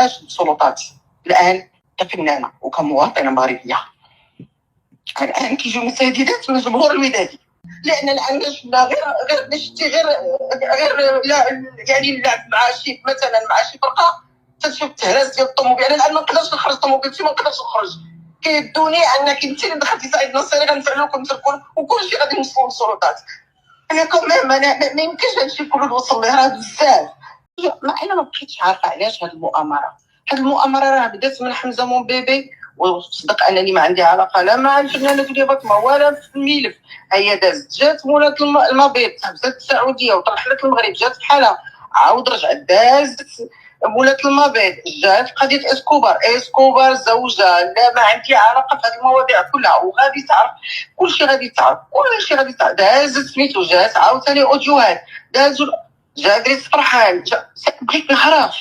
دازتهاش السلطات. الان كفنانه وكمواطنه مغربيه الان كيجيو مساندات من الجمهور الودادي، لان الان شفنا غير شتي غير لا يعني اللعب مع شي مثلا مع شي فرقه تشوف التهراس ديال الطوموبيل. انا الان ما نقدرش نخرج طوموبيلتي، ما نقدرش نخرج، كيدوني انك انت اللي دخلتي سعيد نصيري غنفعلوك ونتركون وكلشي غادي نوصلوا للسلطات. انا كمان ما يمكنش هادشي كله نوصل له، راه بزاف. انا ما بقيتش عارفه علاش هاد المؤامره راه بدات من حمزه مون بيبي. وصدق انني ما عندي علاقه لا مع الفنانه ديال فاطمه ولا في الملف. هي دازت جات مولات المبيض حبست السعوديه وطرحت المغرب، جات بحالها عاود رجعت دازت مولات المبيض، جات قضيه اسكوبار زوجها. لا ما عندي علاقه في هذه المواضيع كلها، وغادي تعرف كلشي، غادي تعرف دازت سميتو، جات عاوتاني اوديوهات دازوا، جا دريس فرحان، بغيت نعرف